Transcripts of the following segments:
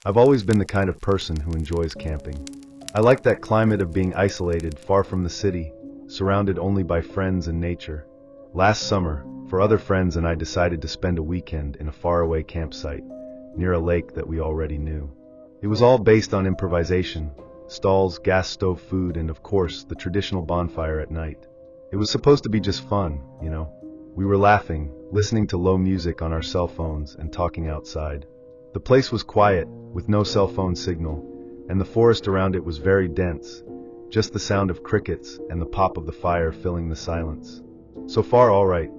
I've always been the kind of person who enjoys camping. I like that climate of being isolated, far from the city, surrounded only by friends and nature. Last summer, for other friends and I decided to spend a weekend in a faraway campsite, near a lake that we already knew. It was all based on improvisation, stalls, gas stove food, and of course, the traditional bonfire at night. It was supposed to be just fun, you know. We were laughing, listening to low music on our cell phones and talking outside. The place was quiet, with no cell phone signal, and the forest around it was very dense, just the sound of crickets and the pop of the fire filling the silence. So far all right,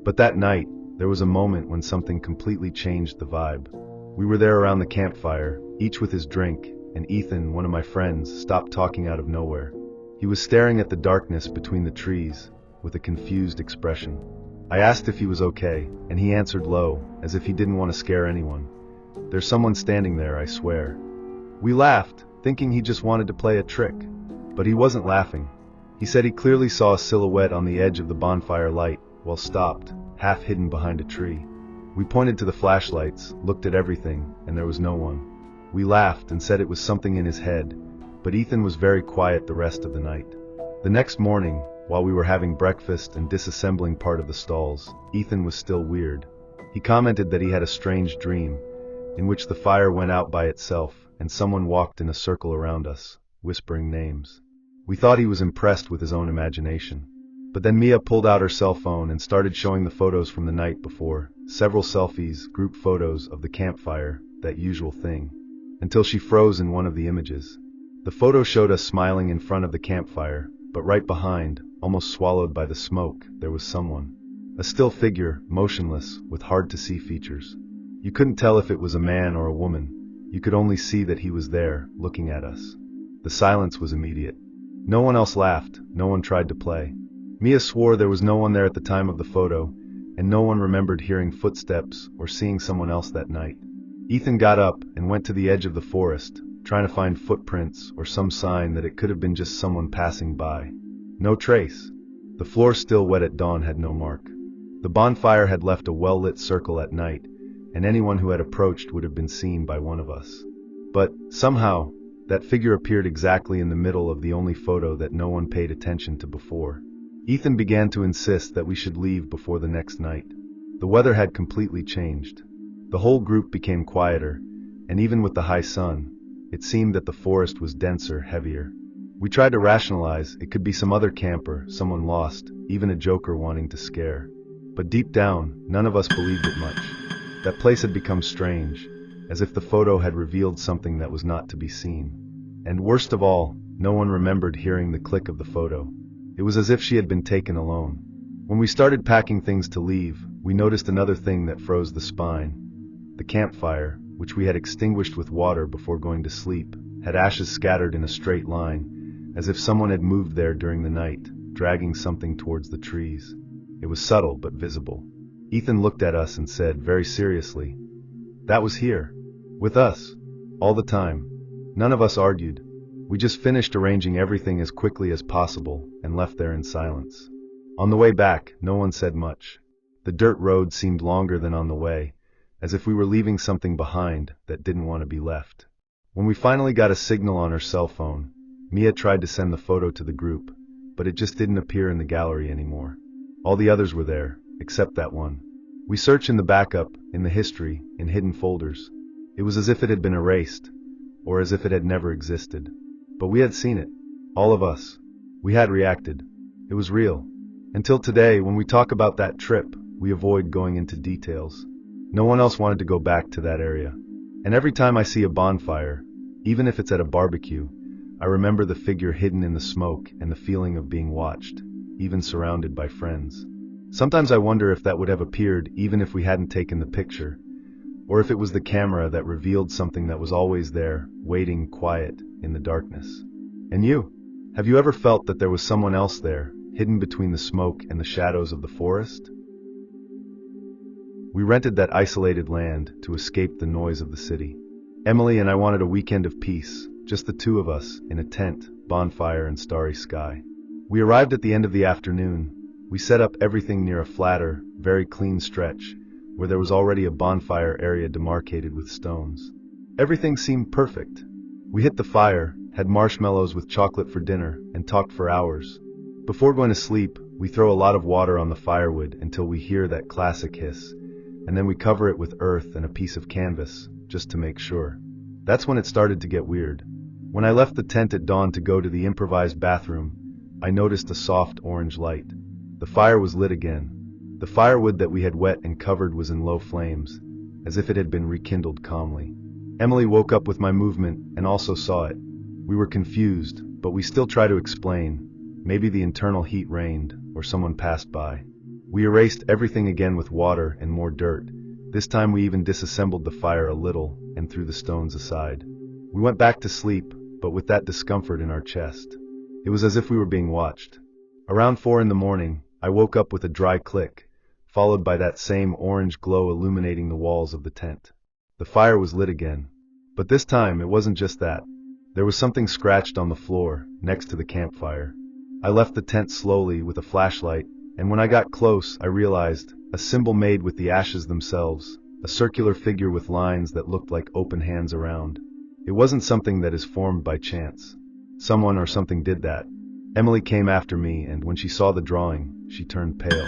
but that night, there was a moment when something completely changed the vibe. We were there around the campfire, each with his drink, and Ethan, one of my friends, stopped talking out of nowhere. He was staring at the darkness between the trees, with a confused expression. I asked if he was okay, and he answered low, as if he didn't want to scare anyone. "There's someone standing there, I swear." We laughed, thinking he just wanted to play a trick. But he wasn't laughing. He said he clearly saw a silhouette on the edge of the bonfire light, while stopped, half hidden behind a tree. We pointed to the flashlights, looked at everything, and there was no one. We laughed and said it was something in his head, but Ethan was very quiet the rest of the night. The next morning, while we were having breakfast and disassembling part of the stalls, Ethan was still weird. He commented that he had a strange dream, in which the fire went out by itself, and someone walked in a circle around us, whispering names. We thought he was impressed with his own imagination. But then Mia pulled out her cell phone and started showing the photos from the night before, several selfies, group photos of the campfire, that usual thing, until she froze in one of the images. The photo showed us smiling in front of the campfire, but right behind, almost swallowed by the smoke, there was someone. A still figure, motionless, with hard-to-see features. You couldn't tell if it was a man or a woman. You could only see that he was there, looking at us. The silence was immediate. No one else laughed, no one tried to play. Mia swore there was no one there at the time of the photo, and no one remembered hearing footsteps or seeing someone else that night. Ethan got up and went to the edge of the forest, trying to find footprints or some sign that it could have been just someone passing by. No trace. The floor still wet at dawn had no mark. The bonfire had left a well-lit circle at night, and anyone who had approached would have been seen by one of us. But, somehow, that figure appeared exactly in the middle of the only photo that no one paid attention to before. Ethan began to insist that we should leave before the next night. The weather had completely changed. The whole group became quieter, and even with the high sun, it seemed that the forest was denser, heavier. We tried to rationalize it could be some other camper, someone lost, even a joker wanting to scare. But deep down, none of us believed it much. That place had become strange, as if the photo had revealed something that was not to be seen. And worst of all, no one remembered hearing the click of the photo. It was as if she had been taken alone. When we started packing things to leave, we noticed another thing that froze the spine. The campfire, which we had extinguished with water before going to sleep, had ashes scattered in a straight line, as if someone had moved there during the night, dragging something towards the trees. It was subtle but visible. Ethan looked at us and said, very seriously, "That was here. With us. All the time." None of us argued. We just finished arranging everything as quickly as possible and left there in silence. On the way back, no one said much. The dirt road seemed longer than on the way, as if we were leaving something behind that didn't want to be left. When we finally got a signal on her cell phone, Mia tried to send the photo to the group, but it just didn't appear in the gallery anymore. All the others were there, except that one. We searched in the backup, in the history, in hidden folders. It was as if it had been erased, or as if it had never existed. But we had seen it. All of us. We had reacted. It was real. Until today, when we talk about that trip, we avoid going into details. No one else wanted to go back to that area. And every time I see a bonfire, even if it's at a barbecue, I remember the figure hidden in the smoke and the feeling of being watched, even surrounded by friends. Sometimes I wonder if that would have appeared even if we hadn't taken the picture, or if it was the camera that revealed something that was always there, waiting quiet in the darkness. And you? Have you ever felt that there was someone else there, hidden between the smoke and the shadows of the forest? We rented that isolated land to escape the noise of the city. Emily and I wanted a weekend of peace, just the two of us, in a tent, bonfire and starry sky. We arrived at the end of the afternoon. We set up everything near a flatter, very clean stretch, where there was already a bonfire area demarcated with stones. Everything seemed perfect. We hit the fire, had marshmallows with chocolate for dinner, and talked for hours. Before going to sleep, we throw a lot of water on the firewood until we hear that classic hiss, and then we cover it with earth and a piece of canvas, just to make sure. That's when it started to get weird. When I left the tent at dawn to go to the improvised bathroom, I noticed a soft orange light. The fire was lit again. The firewood that we had wet and covered was in low flames, as if it had been rekindled calmly. Emily woke up with my movement and also saw it. We were confused, but we still tried to explain. Maybe the internal heat rained, or someone passed by. We erased everything again with water and more dirt. This time we even disassembled the fire a little and threw the stones aside. We went back to sleep, but with that discomfort in our chest. It was as if we were being watched. Around 4 in the morning, I woke up with a dry click, followed by that same orange glow illuminating the walls of the tent. The fire was lit again. But this time, it wasn't just that. There was something scratched on the floor, next to the campfire. I left the tent slowly with a flashlight, and when I got close, I realized a symbol made with the ashes themselves, a circular figure with lines that looked like open hands around. It wasn't something that is formed by chance. Someone or something did that. Emily came after me, and when she saw the drawing, she turned pale.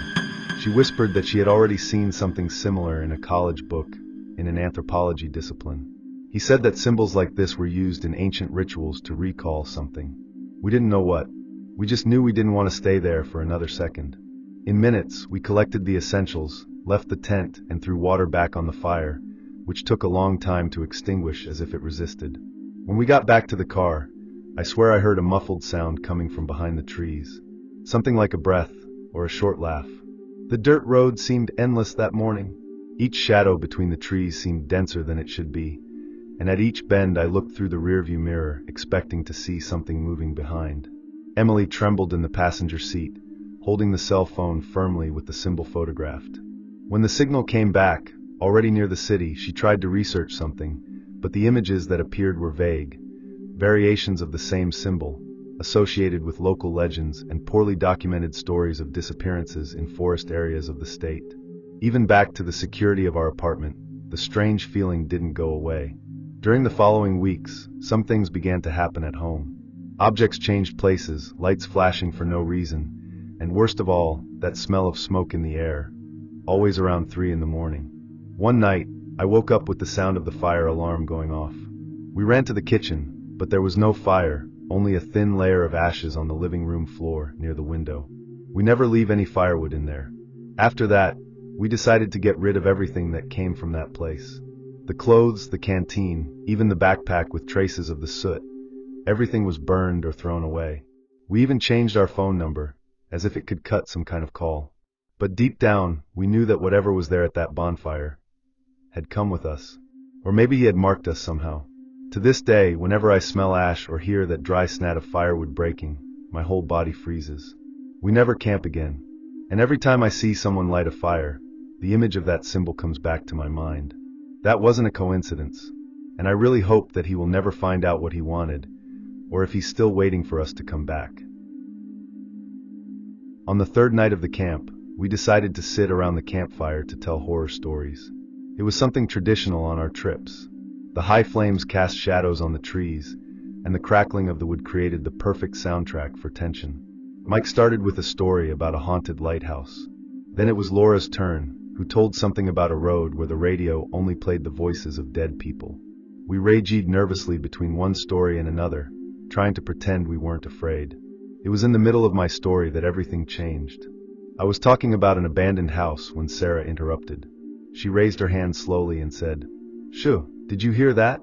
She whispered that she had already seen something similar in a college book, in an anthropology discipline. He said that symbols like this were used in ancient rituals to recall something. We didn't know what. We just knew we didn't want to stay there for another second. In minutes, we collected the essentials, left the tent, and threw water back on the fire, which took a long time to extinguish as if it resisted. When we got back to the car, I swear I heard a muffled sound coming from behind the trees. Something like a breath, or a short laugh. The dirt road seemed endless that morning. Each shadow between the trees seemed denser than it should be, and at each bend I looked through the rearview mirror, expecting to see something moving behind. Emily trembled in the passenger seat, holding the cell phone firmly with the symbol photographed. When the signal came back, already near the city, she tried to research something, but the images that appeared were vague, variations of the same symbol, associated with local legends and poorly documented stories of disappearances in forest areas of the state. Even back to the security of our apartment, the strange feeling didn't go away. During the following weeks, some things began to happen at home. Objects changed places, lights flashing for no reason, and worst of all, that smell of smoke in the air, always around 3 in the morning. One night, I woke up with the sound of the fire alarm going off. We ran to the kitchen, but there was no fire, only a thin layer of ashes on the living room floor near the window. We never leave any firewood in there. After that, we decided to get rid of everything that came from that place. The clothes, the canteen, even the backpack with traces of the soot. Everything was burned or thrown away. We even changed our phone number, as if it could cut some kind of call. But deep down, we knew that whatever was there at that bonfire had come with us. Or maybe he had marked us somehow. To this day, whenever I smell ash or hear that dry snat of firewood breaking, my whole body freezes. We never camp again. And every time I see someone light a fire, the image of that symbol comes back to my mind. That wasn't a coincidence, and I really hope that he will never find out what he wanted, or if he's still waiting for us to come back. On the 3rd night of the camp, we decided to sit around the campfire to tell horror stories. It was something traditional on our trips. The high flames cast shadows on the trees, and the crackling of the wood created the perfect soundtrack for tension. Mike started with a story about a haunted lighthouse. Then it was Laura's turn, who told something about a road where the radio only played the voices of dead people. We raged nervously between one story and another, trying to pretend we weren't afraid. It was in the middle of my story that everything changed. I was talking about an abandoned house when Sarah interrupted. She raised her hand slowly and said, "Shoo, did you hear that?"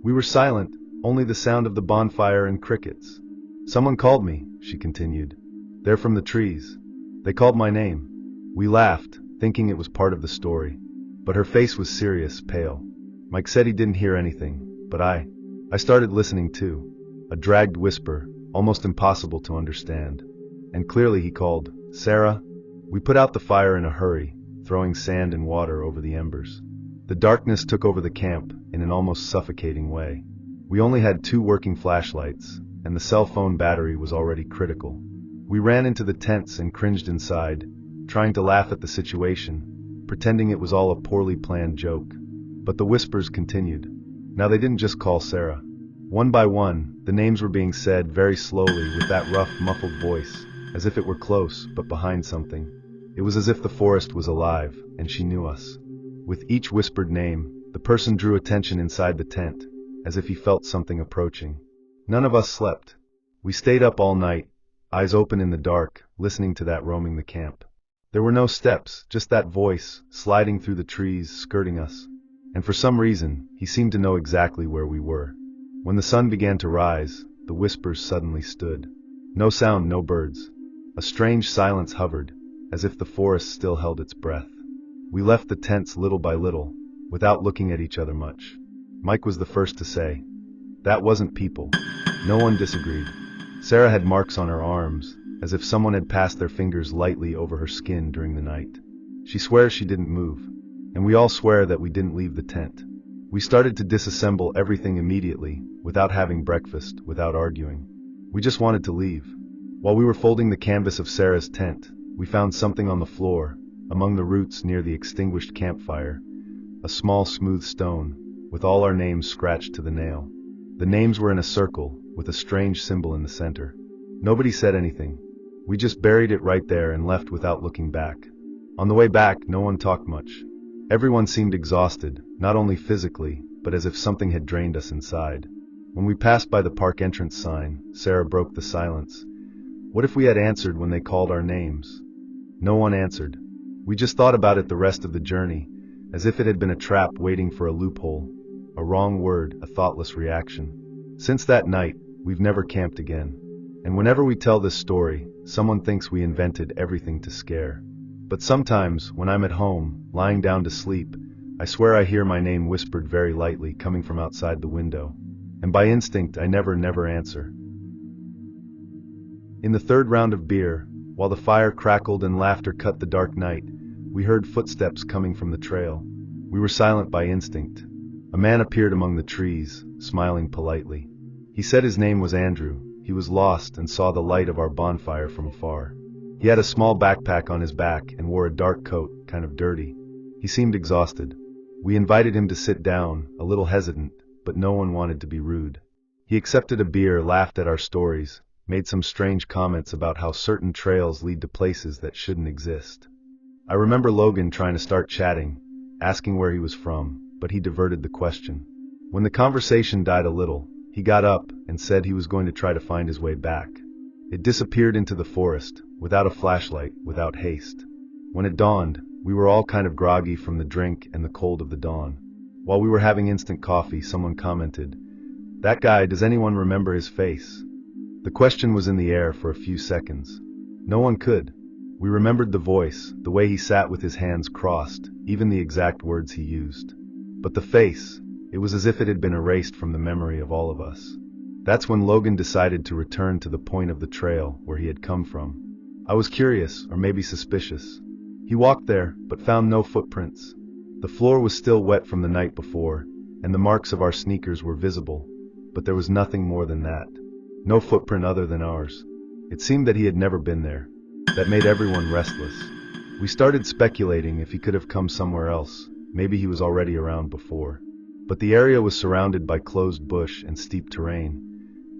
We were silent, only the sound of the bonfire and crickets. "Someone called me," she continued. "They're from the trees. They called my name." We laughed, thinking it was part of the story. But her face was serious, pale. Mike said he didn't hear anything, but I started listening too. A dragged whisper, almost impossible to understand. And clearly he called, "Sarah?" We put out the fire in a hurry, throwing sand and water over the embers. The darkness took over the camp in an almost suffocating way. We only had 2 working flashlights, and the cell phone battery was already critical. We ran into the tents and cringed inside, trying to laugh at the situation, pretending it was all a poorly planned joke. But the whispers continued. Now they didn't just call Sarah. One by one, the names were being said very slowly with that rough, muffled voice, as if it were close, but behind something. It was as if the forest was alive, and she knew us. With each whispered name, the person drew attention inside the tent, as if he felt something approaching. None of us slept. We stayed up all night, eyes open in the dark, listening to that roaming the camp. There were no steps, just that voice, sliding through the trees, skirting us. And for some reason, he seemed to know exactly where we were. When the sun began to rise, the whispers suddenly stood. No sound, no birds. A strange silence hovered, as if the forest still held its breath. We left the tents little by little, without looking at each other much. Mike was the first to say, "That wasn't people." No one disagreed. Sarah had marks on her arms, as if someone had passed their fingers lightly over her skin during the night. She swears she didn't move, and we all swear that we didn't leave the tent. We started to disassemble everything immediately, without having breakfast, without arguing. We just wanted to leave. While we were folding the canvas of Sarah's tent, we found something on the floor, among the roots near the extinguished campfire, a small smooth stone, with all our names scratched to the nail. The names were in a circle, with a strange symbol in the center. Nobody said anything. We just buried it right there and left without looking back. On the way back, no one talked much. Everyone seemed exhausted, not only physically, but as if something had drained us inside. When we passed by the park entrance sign, Sarah broke the silence. What if we had answered when they called our names? No one answered. We just thought about it the rest of the journey, as if it had been a trap waiting for a loophole, a wrong word, a thoughtless reaction. Since that night, we've never camped again. And whenever we tell this story, someone thinks we invented everything to scare. But sometimes, when I'm at home, lying down to sleep, I swear I hear my name whispered very lightly coming from outside the window. And by instinct, I never answer. In the third round of beer, while the fire crackled and laughter cut the dark night, we heard footsteps coming from the trail. We were silent by instinct. A man appeared among the trees, smiling politely. He said his name was Andrew. He was lost and saw the light of our bonfire from afar. He had a small backpack on his back and wore a dark coat, kind of dirty. He seemed exhausted. We invited him to sit down, a little hesitant, but no one wanted to be rude. He accepted a beer, laughed at our stories, made some strange comments about how certain trails lead to places that shouldn't exist. I remember Logan trying to start chatting, asking where he was from, but he diverted the question. When the conversation died a little, he got up and said he was going to try to find his way back. It disappeared into the forest, without a flashlight, without haste. When it dawned, we were all kind of groggy from the drink and the cold of the dawn. While we were having instant coffee, someone commented, "That guy, does anyone remember his face?" The question was in the air for a few seconds. No one could. We remembered the voice, the way he sat with his hands crossed, even the exact words he used. But the face, it was as if it had been erased from the memory of all of us. That's when Logan decided to return to the point of the trail where he had come from. I was curious, or maybe suspicious. He walked there, but found no footprints. The floor was still wet from the night before, and the marks of our sneakers were visible, but there was nothing more than that. No footprint other than ours. It seemed that he had never been there. That made everyone restless. We started speculating if he could have come somewhere else. Maybe he was already around before. But the area was surrounded by closed bush and steep terrain.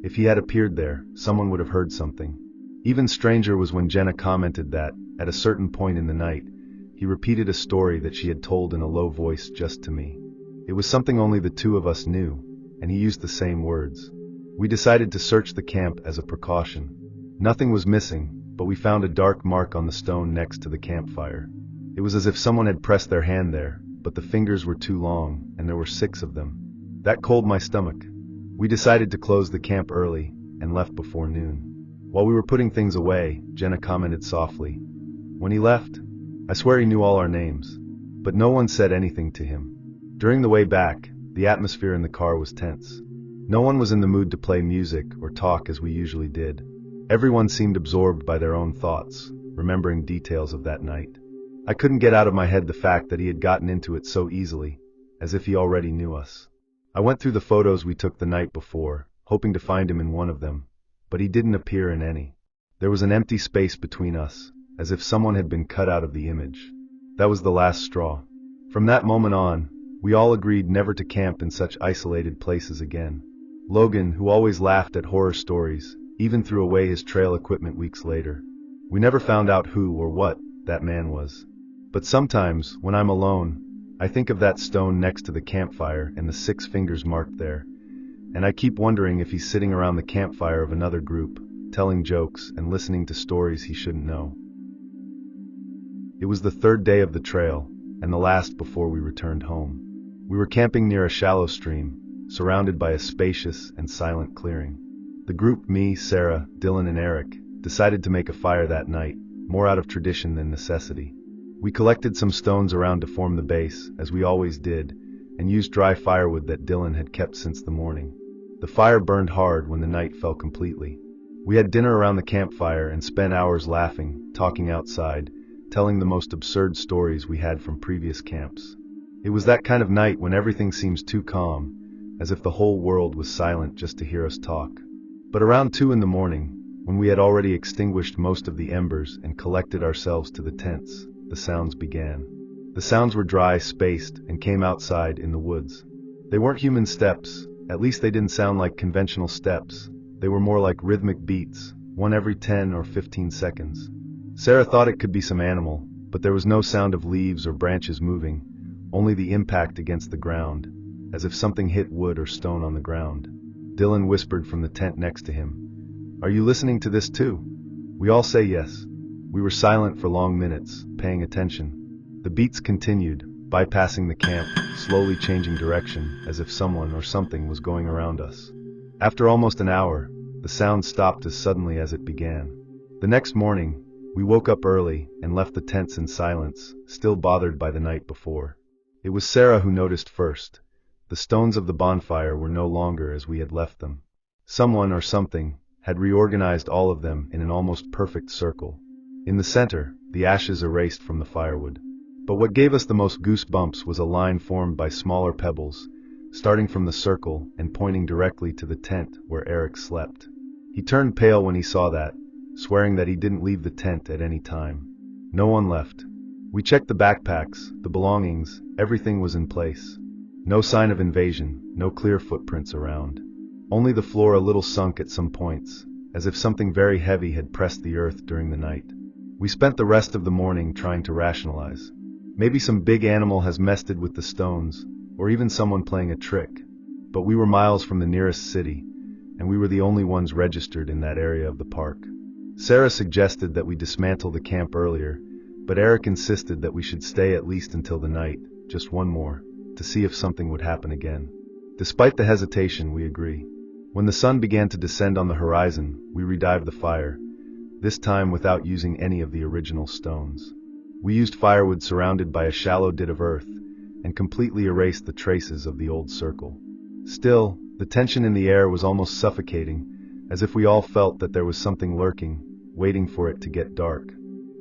If he had appeared there, someone would have heard something. Even stranger was when Jenna commented that, at a certain point in the night, he repeated a story that she had told in a low voice just to me. It was something only the two of us knew, and he used the same words. We decided to search the camp as a precaution. Nothing was missing, but we found a dark mark on the stone next to the campfire. It was as if someone had pressed their hand there, but the fingers were too long, and there were 6 of them. That cooled my stomach. We decided to close the camp early, and left before noon. While we were putting things away, Jenna commented softly, "When he left, I swear he knew all our names." But no one said anything to him. During the way back, the atmosphere in the car was tense. No one was in the mood to play music or talk as we usually did. Everyone seemed absorbed by their own thoughts, remembering details of that night. I couldn't get out of my head the fact that he had gotten into it so easily, as if he already knew us. I went through the photos we took the night before, hoping to find him in one of them, but he didn't appear in any. There was an empty space between us, as if someone had been cut out of the image. That was the last straw. From that moment on, We all agreed never to camp in such isolated places again. Logan, who always laughed at horror stories, even threw away his trail equipment weeks later. We never found out who or what that man was. But sometimes, when I'm alone, I think of that stone next to the campfire and the 6 fingers marked there, and I keep wondering if he's sitting around the campfire of another group, telling jokes and listening to stories he shouldn't know. It was the 3rd day of the trail, and the last before we returned home. We were camping near a shallow stream, surrounded by a spacious and silent clearing. The group, me, Sarah, Dylan, and Eric, decided to make a fire that night, more out of tradition than necessity. We collected some stones around to form the base, as we always did, and used dry firewood that Dylan had kept since the morning. The fire burned hard when the night fell completely. We had dinner around the campfire and spent hours laughing, talking outside, telling the most absurd stories we had from previous camps. It was that kind of night when everything seems too calm, as if the whole world was silent just to hear us talk. But around 2 in the morning, when we had already extinguished most of the embers and collected ourselves to the tents, the sounds began. The sounds were dry, spaced, and came outside in the woods. They weren't human steps, at least they didn't sound like conventional steps. They were more like rhythmic beats, one every 10 or 15 seconds. Sarah thought it could be some animal, but there was no sound of leaves or branches moving, only the impact against the ground, as if something hit wood or stone on the ground. Dylan whispered from the tent next to him, "Are you listening to this too?" We all say yes. We were silent for long minutes, paying attention. The beats continued, bypassing the camp, slowly changing direction, as if someone or something was going around us. After almost an hour, the sound stopped as suddenly as it began. The next morning, we woke up early and left the tents in silence, still bothered by the night before. It was Sarah who noticed first. The stones of the bonfire were no longer as we had left them. Someone or something had reorganized all of them in an almost perfect circle. In the center, the ashes erased from the firewood. But what gave us the most goosebumps was a line formed by smaller pebbles, starting from the circle and pointing directly to the tent where Eric slept. He turned pale when he saw that, swearing that he didn't leave the tent at any time. No one left. We checked the backpacks, the belongings, everything was in place. No sign of invasion, no clear footprints around. Only the floor a little sunk at some points, as if something very heavy had pressed the earth during the night. We spent the rest of the morning trying to rationalize. Maybe some big animal has messed with the stones, or even someone playing a trick. But we were miles from the nearest city, and we were the only ones registered in that area of the park. Sarah suggested that we dismantle the camp earlier, but Eric insisted that we should stay at least until the night, just one more, to see if something would happen again. Despite the hesitation, we agree. When the sun began to descend on the horizon, we redived the fire, this time without using any of the original stones. We used firewood surrounded by a shallow dit of earth, and completely erased the traces of the old circle. Still, the tension in the air was almost suffocating, as if we all felt that there was something lurking, waiting for it to get dark.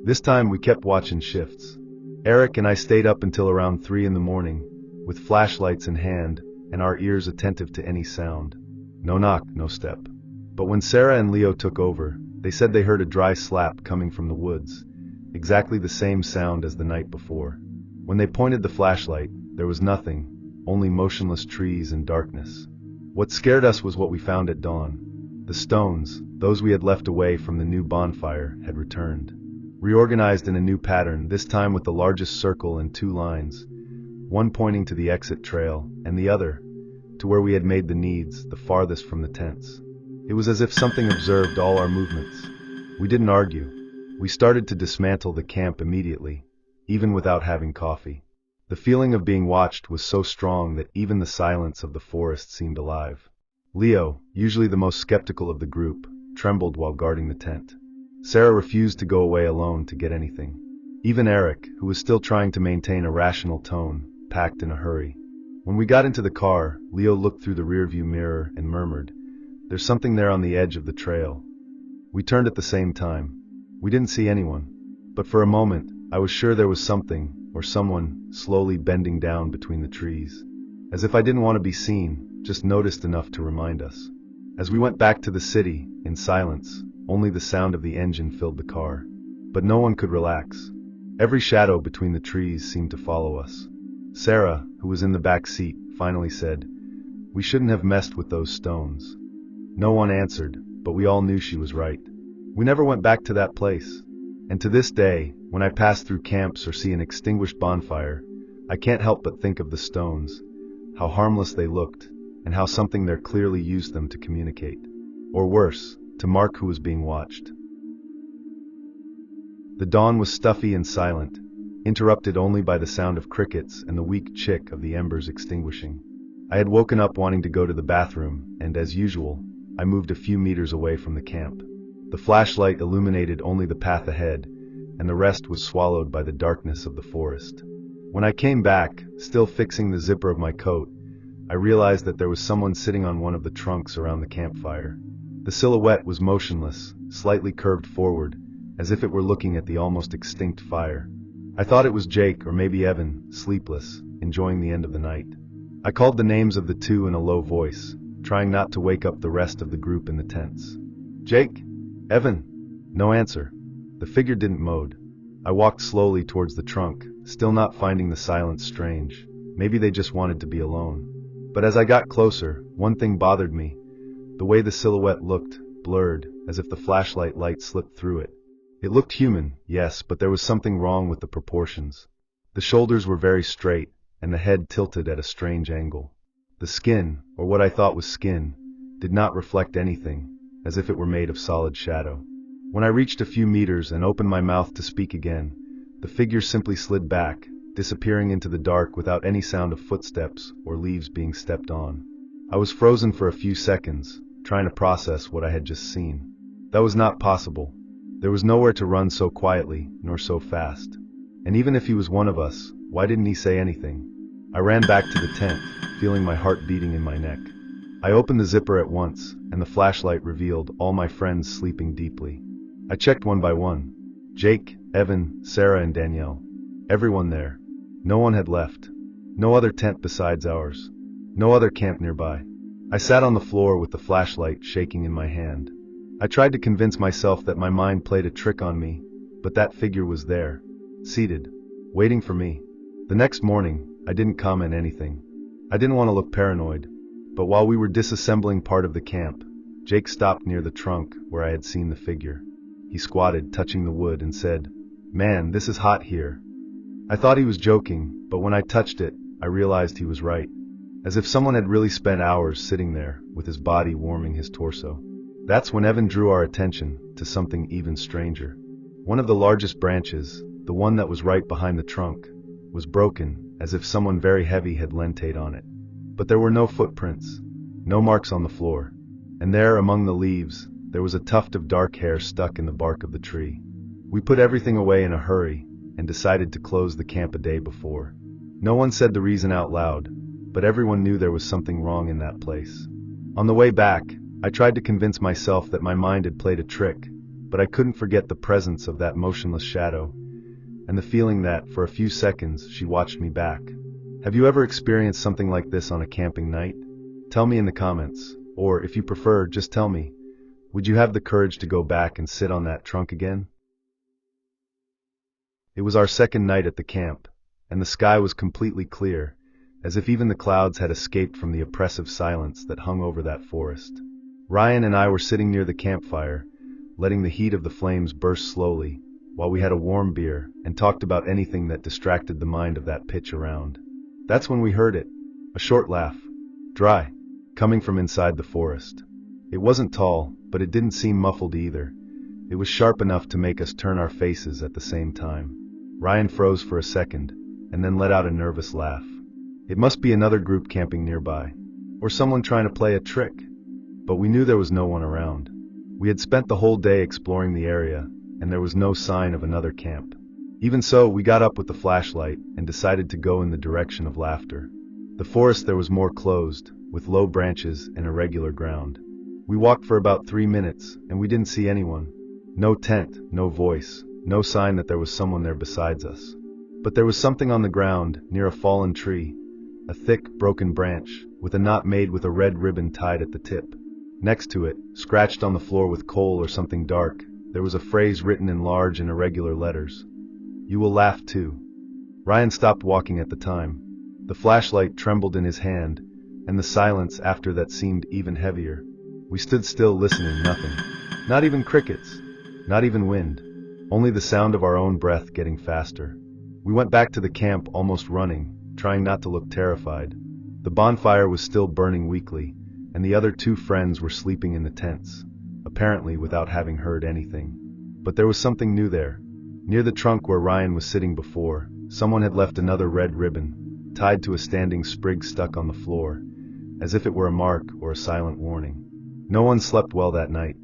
This time we kept watch in shifts. Eric and I stayed up until around 3 in the morning, with flashlights in hand and our ears attentive to any sound. No knock, no step. But when Sarah and Leo took over, they said they heard a dry slap coming from the woods, exactly the same sound as the night before. When they pointed the flashlight, there was nothing, only motionless trees and darkness. What scared us was what we found at dawn. The stones, those we had left away from the new bonfire, had returned. Reorganized in a new pattern, this time with the largest circle and 2 lines, one pointing to the exit trail, and the other to where we had made the needs, the farthest from the tents. It was as if something observed all our movements. We didn't argue. We started to dismantle the camp immediately, even without having coffee. The feeling of being watched was so strong that even the silence of the forest seemed alive. Leo, usually the most skeptical of the group, trembled while guarding the tent. Sarah refused to go away alone to get anything. Even Eric, who was still trying to maintain a rational tone, packed in a hurry. When we got into the car, Leo looked through the rearview mirror and murmured, "There's something there on the edge of the trail." We turned at the same time. We didn't see anyone, but for a moment, I was sure there was something, or someone, slowly bending down between the trees. As if I didn't want to be seen, just noticed enough to remind us. As we went back to the city, in silence, only the sound of the engine filled the car. But no one could relax. Every shadow between the trees seemed to follow us. Sarah, who was in the back seat, finally said, "We shouldn't have messed with those stones." No one answered, but we all knew she was right. We never went back to that place. And to this day, when I pass through camps or see an extinguished bonfire, I can't help but think of the stones, how harmless they looked, and how something there clearly used them to communicate. Or worse, to mark who was being watched. The dawn was stuffy and silent, interrupted only by the sound of crickets and the weak chick of the embers extinguishing. I had woken up wanting to go to the bathroom, and as usual, I moved a few meters away from the camp. The flashlight illuminated only the path ahead, and the rest was swallowed by the darkness of the forest. When I came back, still fixing the zipper of my coat, I realized that there was someone sitting on one of the trunks around the campfire. The silhouette was motionless, slightly curved forward, as if it were looking at the almost extinct fire. I thought it was Jake or maybe Evan, sleepless, enjoying the end of the night. I called the names of the two in a low voice, trying not to wake up the rest of the group in the tents. "Jake? Evan?" No answer. The figure didn't move. I walked slowly towards the trunk, still not finding the silence strange. Maybe they just wanted to be alone. But as I got closer, one thing bothered me. The way the silhouette looked, blurred, as if the flashlight light slipped through it. It looked human, yes, but there was something wrong with the proportions. The shoulders were very straight, and the head tilted at a strange angle. The skin, or what I thought was skin, did not reflect anything, as if it were made of solid shadow. When I reached a few meters and opened my mouth to speak again, the figure simply slid back, disappearing into the dark without any sound of footsteps or leaves being stepped on. I was frozen for a few seconds, trying to process what I had just seen. That was not possible. There was nowhere to run so quietly, nor so fast. And even if he was one of us, why didn't he say anything? I ran back to the tent, feeling my heart beating in my neck. I opened the zipper at once, and the flashlight revealed all my friends sleeping deeply. I checked one by one. Jake, Evan, Sarah, and Danielle. Everyone there. No one had left. No other tent besides ours. No other camp nearby. I sat on the floor with the flashlight shaking in my hand. I tried to convince myself that my mind played a trick on me, but that figure was there, seated, waiting for me. The next morning, I didn't comment anything. I didn't want to look paranoid, but while we were disassembling part of the camp, Jake stopped near the trunk where I had seen the figure. He squatted, touching the wood, and said, "Man, this is hot here." I thought he was joking, but when I touched it, I realized he was right. As if someone had really spent hours sitting there, with his body warming his torso. That's when Evan drew our attention to something even stranger. One of the largest branches, the one that was right behind the trunk, was broken, as if someone very heavy had lentate on it. But there were no footprints, no marks on the floor, and there, among the leaves, there was a tuft of dark hair stuck in the bark of the tree. We put everything away in a hurry, and decided to close the camp a day before. No one said the reason out loud, but everyone knew there was something wrong in that place. On the way back, I tried to convince myself that my mind had played a trick, but I couldn't forget the presence of that motionless shadow, and the feeling that, for a few seconds, she watched me back. Have you ever experienced something like this on a camping night? Tell me in the comments, or if you prefer, just tell me, would you have the courage to go back and sit on that trunk again? It was our second night at the camp, and the sky was completely clear, as if even the clouds had escaped from the oppressive silence that hung over that forest. Ryan and I were sitting near the campfire, letting the heat of the flames burst slowly, while we had a warm beer and talked about anything that distracted the mind of that pitch around. That's when we heard it, a short laugh, dry, coming from inside the forest. It wasn't tall, but it didn't seem muffled either. It was sharp enough to make us turn our faces at the same time. Ryan froze for a second, and then let out a nervous laugh. It must be another group camping nearby, or someone trying to play a trick. But we knew there was no one around. We had spent the whole day exploring the area, and there was no sign of another camp. Even so, we got up with the flashlight and decided to go in the direction of laughter. The forest there was more closed, with low branches and irregular ground. We walked for about 3 minutes, and we didn't see anyone. No tent, no voice, no sign that there was someone there besides us. But there was something on the ground, near a fallen tree, a thick, broken branch, with a knot made with a red ribbon tied at the tip. Next to it, scratched on the floor with coal or something dark, there was a phrase written in large and irregular letters. "You will laugh too." Ryan stopped walking at the time. The flashlight trembled in his hand, and the silence after that seemed even heavier. We stood still listening, nothing. Not even crickets. Not even wind. Only the sound of our own breath getting faster. We went back to the camp almost running, trying not to look terrified. The bonfire was still burning weakly, and the other two friends were sleeping in the tents, apparently without having heard anything. But there was something new there. Near the trunk where Ryan was sitting before, someone had left another red ribbon, tied to a standing sprig stuck on the floor, as if it were a mark or a silent warning. No one slept well that night.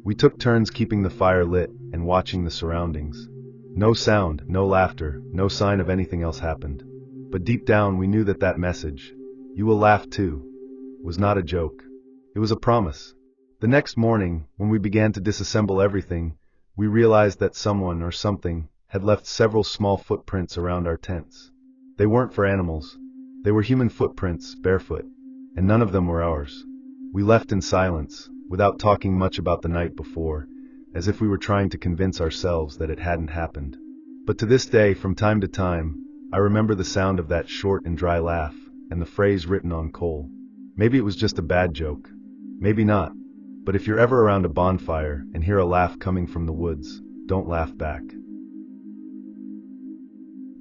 We took turns keeping the fire lit and watching the surroundings. No sound, no laughter, no sign of anything else happened. But deep down we knew that that message, "You will laugh too," was not a joke. It was a promise. The next morning, when we began to disassemble everything, we realized that someone or something had left several small footprints around our tents. They weren't for animals. They were human footprints, barefoot, and none of them were ours. We left in silence, without talking much about the night before, as if we were trying to convince ourselves that it hadn't happened. But to this day, from time to time, I remember the sound of that short and dry laugh, and the phrase written on coal. Maybe it was just a bad joke. Maybe not. But if you're ever around a bonfire and hear a laugh coming from the woods, don't laugh back.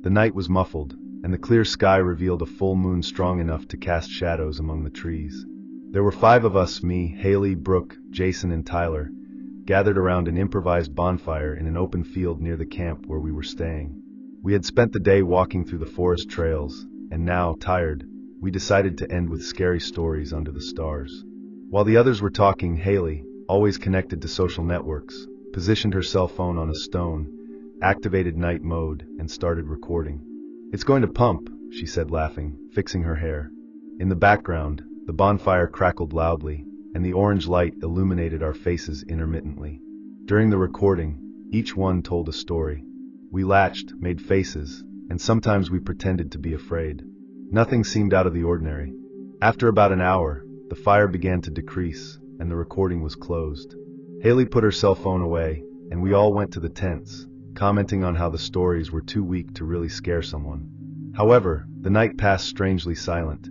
The night was muffled, and the clear sky revealed a full moon strong enough to cast shadows among the trees. There were 5 of us, me, Haley, Brooke, Jason, and Tyler, gathered around an improvised bonfire in an open field near the camp where we were staying. We had spent the day walking through the forest trails, and now, tired, we decided to end with scary stories under the stars. While the others were talking, Haley, always connected to social networks, positioned her cell phone on a stone, activated night mode, and started recording. "It's going to pump," she said, laughing, fixing her hair. In the background, the bonfire crackled loudly, and the orange light illuminated our faces intermittently. During the recording, each one told a story. We latched, made faces, and sometimes we pretended to be afraid. Nothing seemed out of the ordinary. After about an hour, the fire began to decrease, and the recording was closed. Haley put her cell phone away, and we all went to the tents, commenting on how the stories were too weak to really scare someone. However, the night passed strangely silent,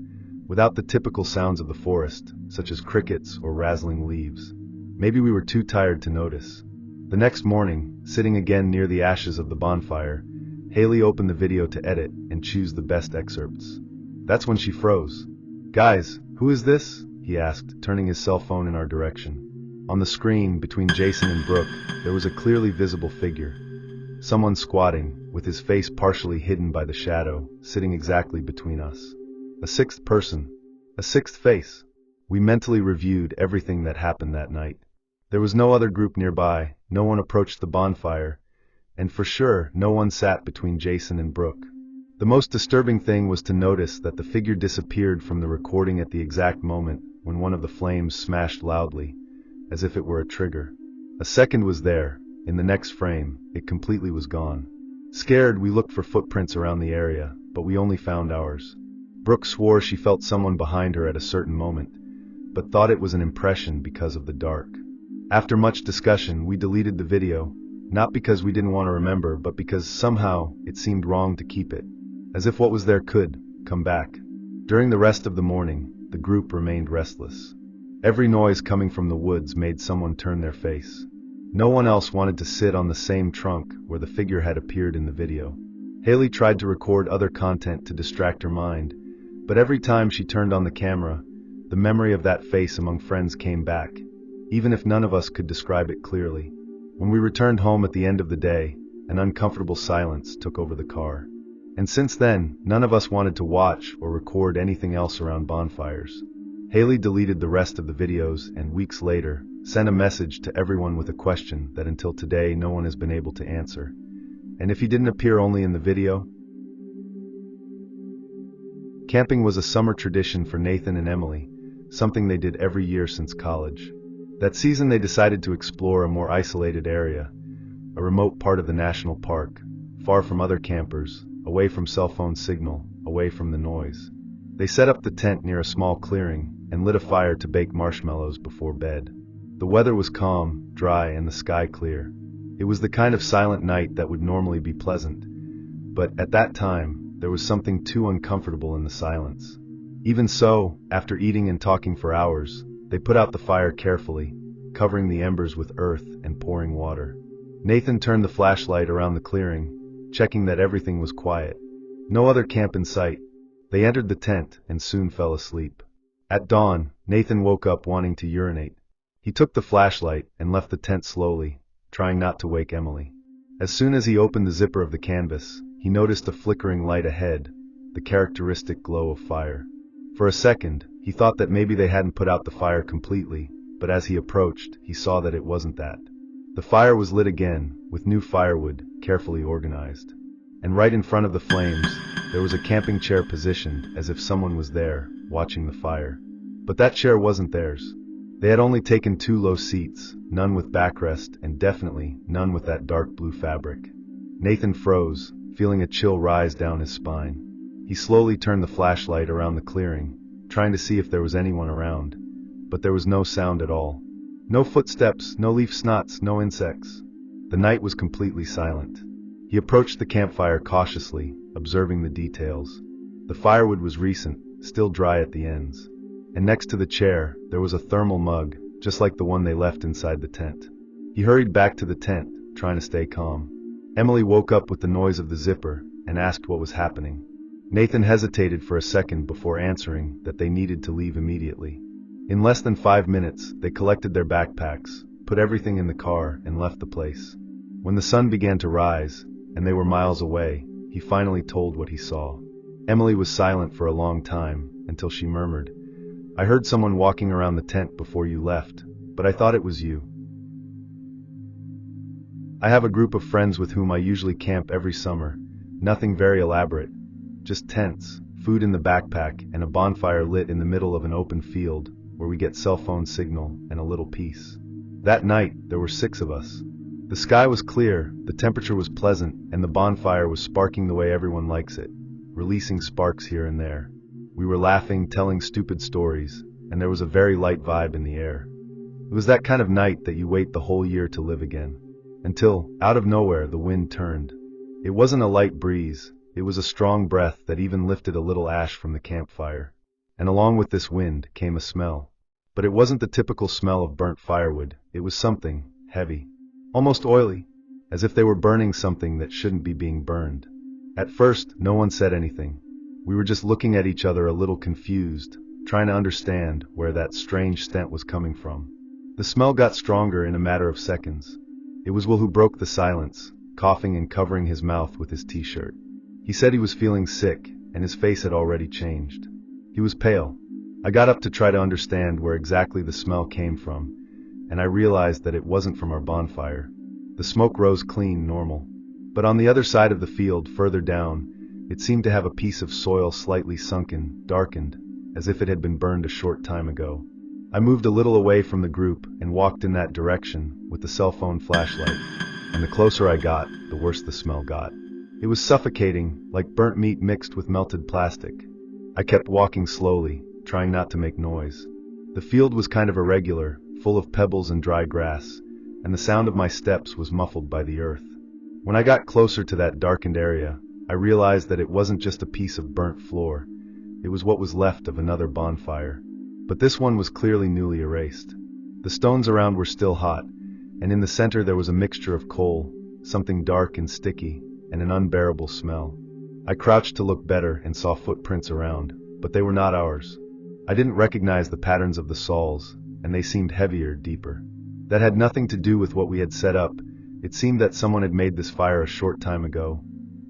without the typical sounds of the forest, such as crickets or rattling leaves. Maybe we were too tired to notice. The next morning, sitting again near the ashes of the bonfire, Haley opened the video to edit and choose the best excerpts. That's when she froze. "Guys, who is this?" he asked, turning his cell phone in our direction. On the screen, between Jason and Brooke, there was a clearly visible figure. Someone squatting, with his face partially hidden by the shadow, sitting exactly between us. A 6th person. A 6th face. We mentally reviewed everything that happened that night. There was no other group nearby, no one approached the bonfire, and for sure, no one sat between Jason and Brooke. The most disturbing thing was to notice that the figure disappeared from the recording at the exact moment when one of the flames smashed loudly, as if it were a trigger. A second was there. In the next frame, it completely was gone. Scared, we looked for footprints around the area, but we only found ours. Brooke swore she felt someone behind her at a certain moment, but thought it was an impression because of the dark. After much discussion, we deleted the video, not because we didn't want to remember, but because somehow it seemed wrong to keep it, as if what was there could come back. During the rest of the morning, the group remained restless. Every noise coming from the woods made someone turn their face. No one else wanted to sit on the same trunk where the figure had appeared in the video. Haley tried to record other content to distract her mind, but every time she turned on the camera, the memory of that face among friends came back, even if none of us could describe it clearly. When we returned home at the end of the day, an uncomfortable silence took over the car. And since then, none of us wanted to watch or record anything else around bonfires. Haley deleted the rest of the videos and weeks later, sent a message to everyone with a question that until today no one has been able to answer. And if he didn't appear only in the video? Camping was a summer tradition for Nathan and Emily, something they did every year since college. That season they decided to explore a more isolated area, a remote part of the national park, far from other campers, away from cell phone signal, away from the noise. They set up the tent near a small clearing and lit a fire to bake marshmallows before bed. The weather was calm, dry, and the sky clear. It was the kind of silent night that would normally be pleasant, but at that time, there was something too uncomfortable in the silence. Even so, after eating and talking for hours, they put out the fire carefully, covering the embers with earth and pouring water. Nathan turned the flashlight around the clearing, checking that everything was quiet. No other camp in sight. They entered the tent and soon fell asleep. At dawn, Nathan woke up wanting to urinate. He took the flashlight and left the tent slowly, trying not to wake Emily. As soon as he opened the zipper of the canvas, he noticed a flickering light ahead, the characteristic glow of fire. For a second, he thought that maybe they hadn't put out the fire completely, but as he approached, he saw that it wasn't that. The fire was lit again, with new firewood, carefully organized. And right in front of the flames, there was a camping chair positioned as if someone was there, watching the fire. But that chair wasn't theirs. They had only taken 2 low seats, none with backrest and definitely none with that dark blue fabric. Nathan froze, feeling a chill rise down his spine. He slowly turned the flashlight around the clearing, trying to see if there was anyone around, but there was no sound at all. No footsteps, no leaf snots, no insects. The night was completely silent. He approached the campfire cautiously, observing the details. The firewood was recent, still dry at the ends. And next to the chair, there was a thermal mug, just like the one they left inside the tent. He hurried back to the tent, trying to stay calm. Emily woke up with the noise of the zipper and asked what was happening. Nathan hesitated for a second before answering that they needed to leave immediately. In less than 5 minutes, they collected their backpacks, put everything in the car, and left the place. When the sun began to rise, and they were miles away, he finally told what he saw. Emily was silent for a long time, until she murmured, "I heard someone walking around the tent before you left, but I thought it was you. I have a group of friends with whom I usually camp every summer, nothing very elaborate, just tents, food in the backpack, and a bonfire lit in the middle of an open field, where we get cell phone signal and a little peace." That night, there were 6 of us. The sky was clear, the temperature was pleasant, and the bonfire was sparking the way everyone likes it, releasing sparks here and there. We were laughing, telling stupid stories, and there was a very light vibe in the air. It was that kind of night that you wait the whole year to live again. Until, out of nowhere, the wind turned. It wasn't a light breeze, it was a strong breath that even lifted a little ash from the campfire. And along with this wind came a smell. But it wasn't the typical smell of burnt firewood, it was something heavy, almost oily, as if they were burning something that shouldn't be being burned. At first, no one said anything. We were just looking at each other a little confused, trying to understand where that strange scent was coming from. The smell got stronger in a matter of seconds. It was Will who broke the silence, coughing and covering his mouth with his t-shirt. He said he was feeling sick, and his face had already changed. He was pale. I got up to try to understand where exactly the smell came from, and I realized that it wasn't from our bonfire. The smoke rose clean, normal. But on the other side of the field, further down, it seemed to have a piece of soil slightly sunken, darkened, as if it had been burned a short time ago. I moved a little away from the group and walked in that direction with the cell phone flashlight, and the closer I got, the worse the smell got. It was suffocating, like burnt meat mixed with melted plastic. I kept walking slowly, trying not to make noise. The field was kind of irregular, full of pebbles and dry grass, and the sound of my steps was muffled by the earth. When I got closer to that darkened area, I realized that it wasn't just a piece of burnt floor, it was what was left of another bonfire. But this one was clearly newly erased. The stones around were still hot, and in the center there was a mixture of coal, something dark and sticky, and an unbearable smell. I crouched to look better and saw footprints around, but they were not ours. I didn't recognize the patterns of the soles, and they seemed heavier, deeper. That had nothing to do with what we had set up. It seemed that someone had made this fire a short time ago,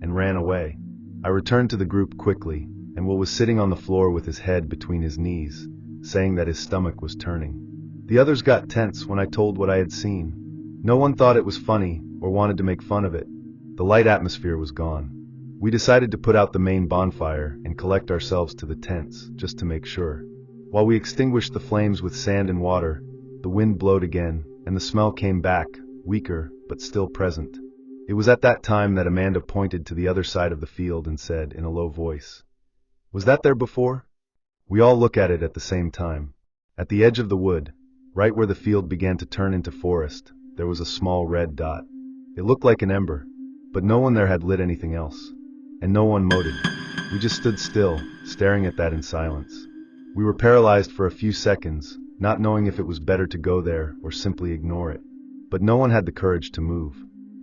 and ran away. I returned to the group quickly, and Will was sitting on the floor with his head between his knees, saying that his stomach was turning. The others got tense when I told what I had seen. No one thought it was funny, or wanted to make fun of it. The light atmosphere was gone. We decided to put out the main bonfire and collect ourselves to the tents, just to make sure. While we extinguished the flames with sand and water, the wind blowed again, and the smell came back, weaker, but still present. It was at that time that Amanda pointed to the other side of the field and said in a low voice, "Was that there before?" We all looked at it at the same time. At the edge of the wood, right where the field began to turn into forest, there was a small red dot. It looked like an ember, but no one there had lit anything else. and no one moted. We just stood still, staring at that in silence. We were paralyzed for a few seconds, not knowing if it was better to go there or simply ignore it. But no one had the courage to move.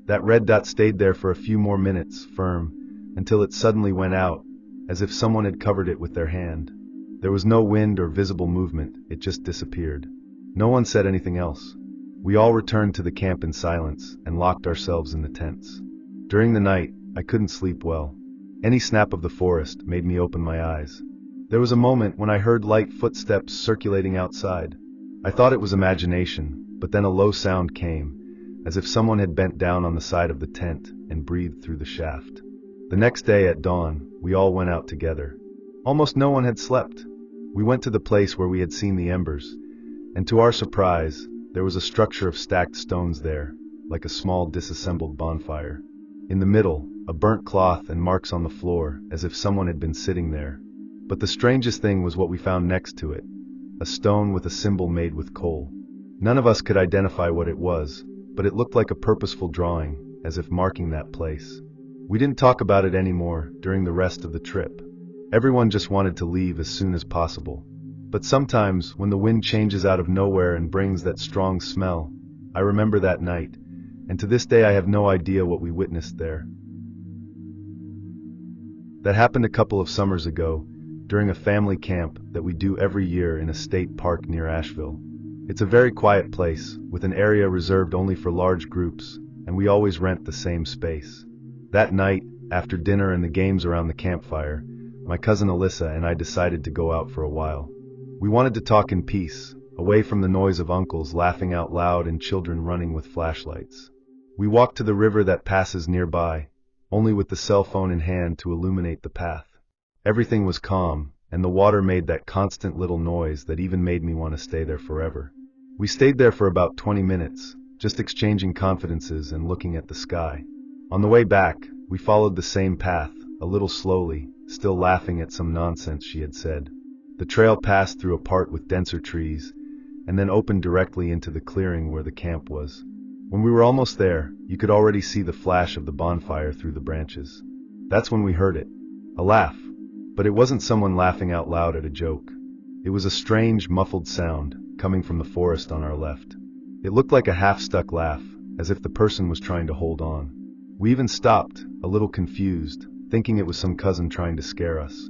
That red dot stayed there for a few more minutes, firm, until it suddenly went out, as if someone had covered it with their hand. There was no wind or visible movement, it just disappeared. No one said anything else. We all returned to the camp in silence and locked ourselves in the tents. During the night, I couldn't sleep well. Any snap of the forest made me open my eyes. There was a moment when I heard light footsteps circulating outside. I thought it was imagination, but then a low sound came, as if someone had bent down on the side of the tent and breathed through the shaft. The next day at dawn, we all went out together. Almost no one had slept. We went to the place where we had seen the embers, and to our surprise, there was a structure of stacked stones there, like a small disassembled bonfire. In the middle, a burnt cloth and marks on the floor, as if someone had been sitting there. But the strangest thing was what we found next to it, a stone with a symbol made with coal. None of us could identify what it was, but it looked like a purposeful drawing, as if marking that place. We didn't talk about it anymore during the rest of the trip. Everyone just wanted to leave as soon as possible. But sometimes, when the wind changes out of nowhere and brings that strong smell, I remember that night, and to this day I have no idea what we witnessed there. That happened a couple of summers ago, during a family camp that we do every year in a state park near Asheville. It's a very quiet place, with an area reserved only for large groups, and we always rent the same space. That night, after dinner and the games around the campfire, my cousin Alyssa and I decided to go out for a while. We wanted to talk in peace, away from the noise of uncles laughing out loud and children running with flashlights. We walked to the river that passes nearby, only with the cell phone in hand to illuminate the path. Everything was calm, and the water made that constant little noise that even made me want to stay there forever. We stayed there for about 20 minutes, just exchanging confidences and looking at the sky. On the way back, we followed the same path, a little slowly, still laughing at some nonsense she had said. The trail passed through a part with denser trees, and then opened directly into the clearing where the camp was. When we were almost there, you could already see the flash of the bonfire through the branches. That's when we heard it. A laugh. But it wasn't someone laughing out loud at a joke. It was a strange, muffled sound, coming from the forest on our left. It looked like a half-stuck laugh, as if the person was trying to hold on. We even stopped, a little confused, thinking it was some cousin trying to scare us.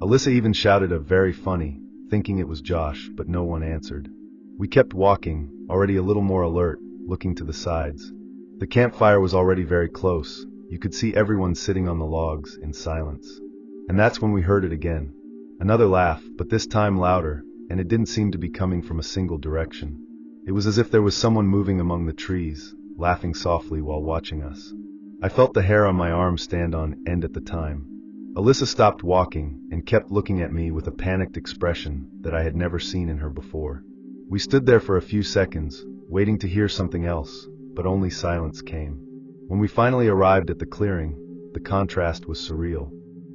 Alyssa even shouted a "very funny," thinking it was Josh, but no one answered. We kept walking, already a little more alert, looking to the sides. The campfire was already very close. You could see everyone sitting on the logs, in silence. And that's when we heard it again. Another laugh, but this time louder, and it didn't seem to be coming from a single direction. It was as if there was someone moving among the trees, laughing softly while watching us. I felt the hair on my arm stand on end at the time. Alyssa stopped walking and kept looking at me with a panicked expression that I had never seen in her before. We stood there for a few seconds, waiting to hear something else, but only silence came. When we finally arrived at the clearing, the contrast was surreal.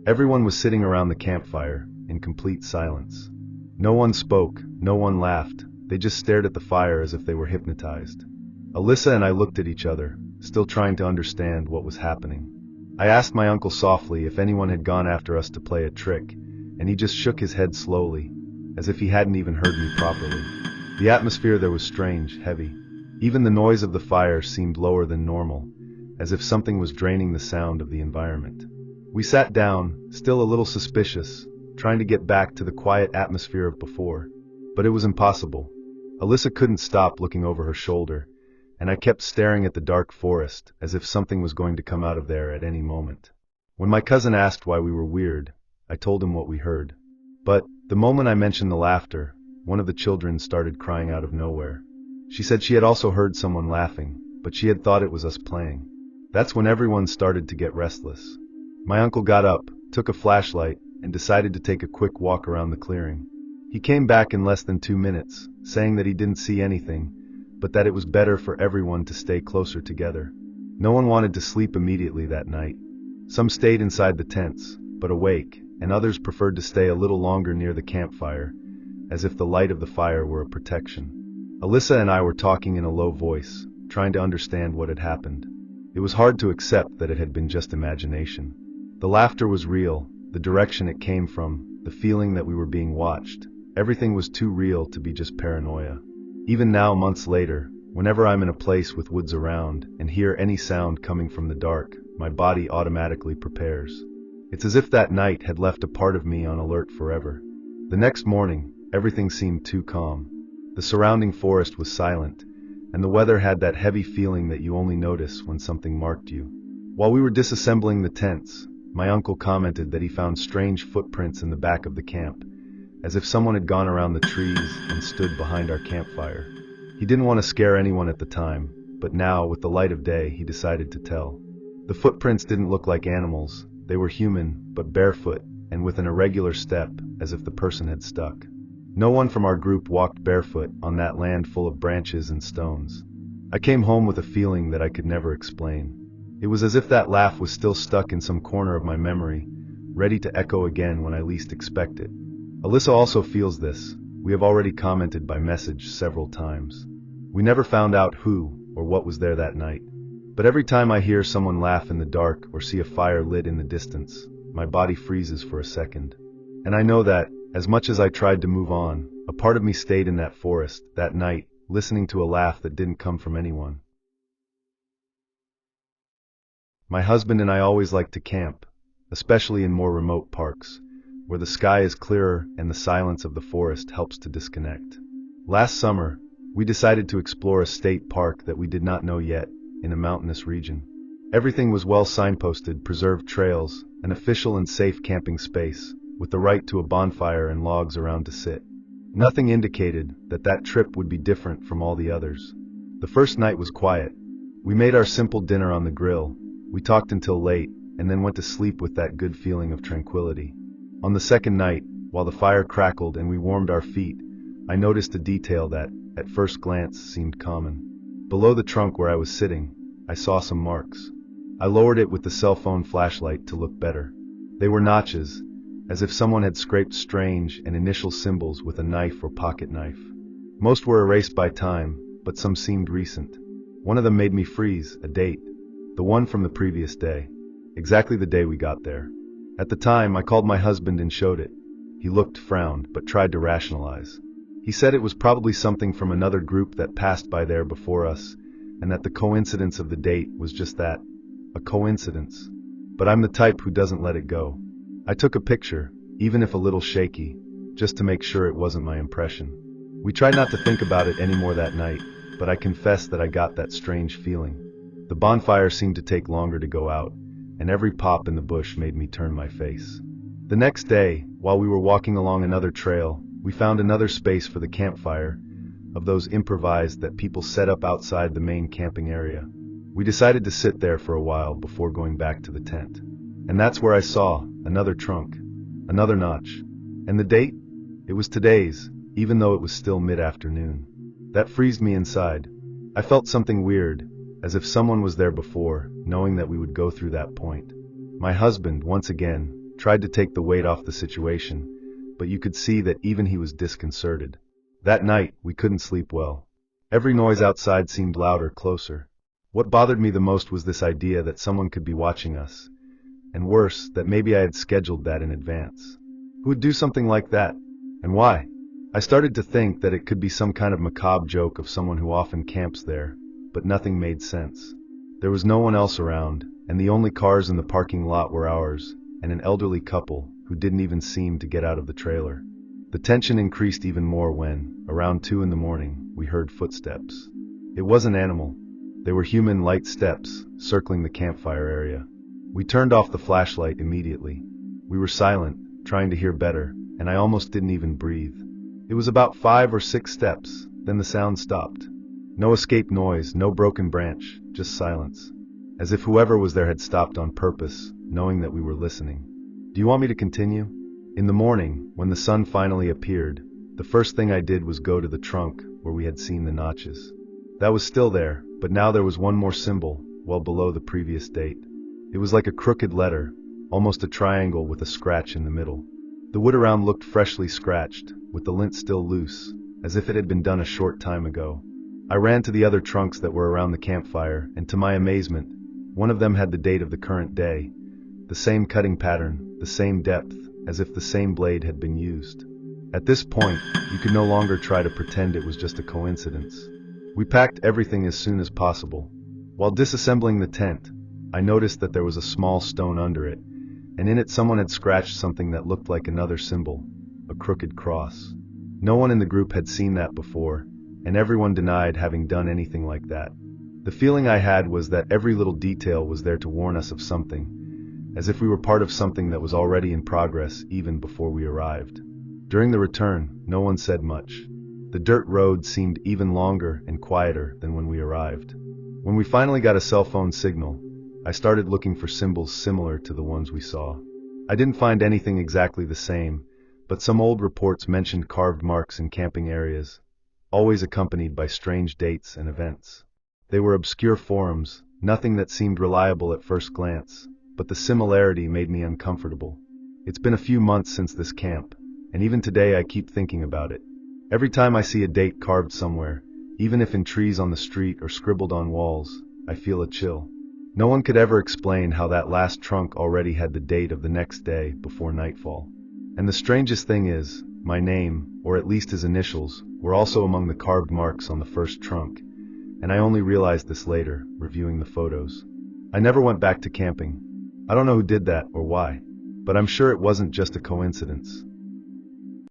Everyone was sitting around the campfire, in complete silence. No one spoke, no one laughed, they just stared at the fire as if they were hypnotized. Alyssa and I looked at each other, still trying to understand what was happening. I asked my uncle softly if anyone had gone after us to play a trick, and he just shook his head slowly, as if he hadn't even heard me properly. The atmosphere there was strange, heavy. Even the noise of the fire seemed lower than normal, as if something was draining the sound of the environment. We sat down, still a little suspicious, trying to get back to the quiet atmosphere of before. But it was impossible. Alyssa couldn't stop looking over her shoulder, and I kept staring at the dark forest, as if something was going to come out of there at any moment. When my cousin asked why we were weird, I told him what we heard. But, the moment I mentioned the laughter, one of the children started crying out of nowhere. She said she had also heard someone laughing, but she had thought it was us playing. That's when everyone started to get restless. My uncle got up, took a flashlight, and decided to take a quick walk around the clearing. He came back in less than 2 minutes, saying that he didn't see anything, but that it was better for everyone to stay closer together. No one wanted to sleep immediately that night. Some stayed inside the tents, but awake, and others preferred to stay a little longer near the campfire, as if the light of the fire were a protection. Alyssa and I were talking in a low voice, trying to understand what had happened. It was hard to accept that it had been just imagination. The laughter was real, the direction it came from, the feeling that we were being watched. Everything was too real to be just paranoia. Even now, months later, whenever I'm in a place with woods around and hear any sound coming from the dark, my body automatically prepares. It's as if that night had left a part of me on alert forever. The next morning, everything seemed too calm. The surrounding forest was silent, and the weather had that heavy feeling that you only notice when something marked you. While we were disassembling the tents, my uncle commented that he found strange footprints in the back of the camp, as if someone had gone around the trees and stood behind our campfire. He didn't want to scare anyone at the time, but now, with the light of day, he decided to tell. The footprints didn't look like animals. They were human, but barefoot, and with an irregular step, as if the person had stuck. No one from our group walked barefoot on that land full of branches and stones. I came home with a feeling that I could never explain. It was as if that laugh was still stuck in some corner of my memory, ready to echo again when I least expect it. Alyssa also feels this. We have already commented by message several times. We never found out who or what was there that night. But every time I hear someone laugh in the dark or see a fire lit in the distance, my body freezes for a second. And I know that, as much as I tried to move on, a part of me stayed in that forest, that night, listening to a laugh that didn't come from anyone. My husband and I always like to camp, especially in more remote parks, where the sky is clearer and the silence of the forest helps to disconnect. Last summer, we decided to explore a state park that we did not know yet, in a mountainous region. Everything was well signposted, preserved trails, an official and safe camping space, with the right to a bonfire and logs around to sit. Nothing indicated that that trip would be different from all the others. The first night was quiet. We made our simple dinner on the grill. We talked until late, and then went to sleep with that good feeling of tranquility. On the second night, while the fire crackled and we warmed our feet, I noticed a detail that, at first glance, seemed common. Below the trunk where I was sitting, I saw some marks. I lowered it with the cell phone flashlight to look better. They were notches, as if someone had scraped strange and initial symbols with a knife or pocket knife. Most were erased by time, but some seemed recent. One of them made me freeze, a date. The one from the previous day. Exactly the day we got there. At the time, I called my husband and showed it. He looked, frowned, but tried to rationalize. He said it was probably something from another group that passed by there before us, and that the coincidence of the date was just that, a coincidence. But I'm the type who doesn't let it go. I took a picture, even if a little shaky, just to make sure it wasn't my impression. We tried not to think about it anymore that night, but I confess that I got that strange feeling. The bonfire seemed to take longer to go out, and every pop in the bush made me turn my face. The next day, while we were walking along another trail, we found another space for the campfire, of those improvised that people set up outside the main camping area. We decided to sit there for a while before going back to the tent. And that's where I saw another trunk, another notch. And the date? It was today's, even though it was still mid-afternoon. That freezed me inside. I felt something weird, as if someone was there before, knowing that we would go through that point. My husband, once again, tried to take the weight off the situation, but you could see that even he was disconcerted. That night, we couldn't sleep well. Every noise outside seemed louder, closer. What bothered me the most was this idea that someone could be watching us. And worse, that maybe I had scheduled that in advance. Who would do something like that? And why? I started to think that it could be some kind of macabre joke of someone who often camps there, but nothing made sense. There was no one else around, and the only cars in the parking lot were ours, and an elderly couple who didn't even seem to get out of the trailer. The tension increased even more when, around 2 a.m, we heard footsteps. It wasn't animal. They were human light steps, circling the campfire area. We turned off the flashlight immediately. We were silent, trying to hear better, and I almost didn't even breathe. It was about 5 or 6 steps, then the sound stopped. No escape noise, no broken branch, just silence. As if whoever was there had stopped on purpose, knowing that we were listening. Do you want me to continue? In the morning, when the sun finally appeared, the first thing I did was go to the trunk where we had seen the notches. That was still there, but now there was one more symbol, well below the previous date. It was like a crooked letter, almost a triangle with a scratch in the middle. The wood around looked freshly scratched, with the lint still loose, as if it had been done a short time ago. I ran to the other trunks that were around the campfire, and to my amazement, one of them had the date of the current day, The same cutting pattern, the same depth, as if the same blade had been used. At this point, you could no longer try to pretend it was just a coincidence. We packed everything as soon as possible. While disassembling the tent, I noticed that there was a small stone under it, and in it someone had scratched something that looked like another symbol, a crooked cross. No one in the group had seen that before, and everyone denied having done anything like that. The feeling I had was that every little detail was there to warn us of something, as if we were part of something that was already in progress even before we arrived. During the return, no one said much. The dirt road seemed even longer and quieter than when we arrived. When we finally got a cell phone signal, I started looking for symbols similar to the ones we saw. I didn't find anything exactly the same, but some old reports mentioned carved marks in camping areas, always accompanied by strange dates and events. They were obscure forums, nothing that seemed reliable at first glance, but the similarity made me uncomfortable. It's been a few months since this camp, and even today I keep thinking about it. Every time I see a date carved somewhere, even if in trees on the street or scribbled on walls, I feel a chill. No one could ever explain how that last trunk already had the date of the next day before nightfall. And the strangest thing is, my name, or at least his initials, were also among the carved marks on the first trunk, and I only realized this later, reviewing the photos. I never went back to camping. I don't know who did that or why, but I'm sure it wasn't just a coincidence.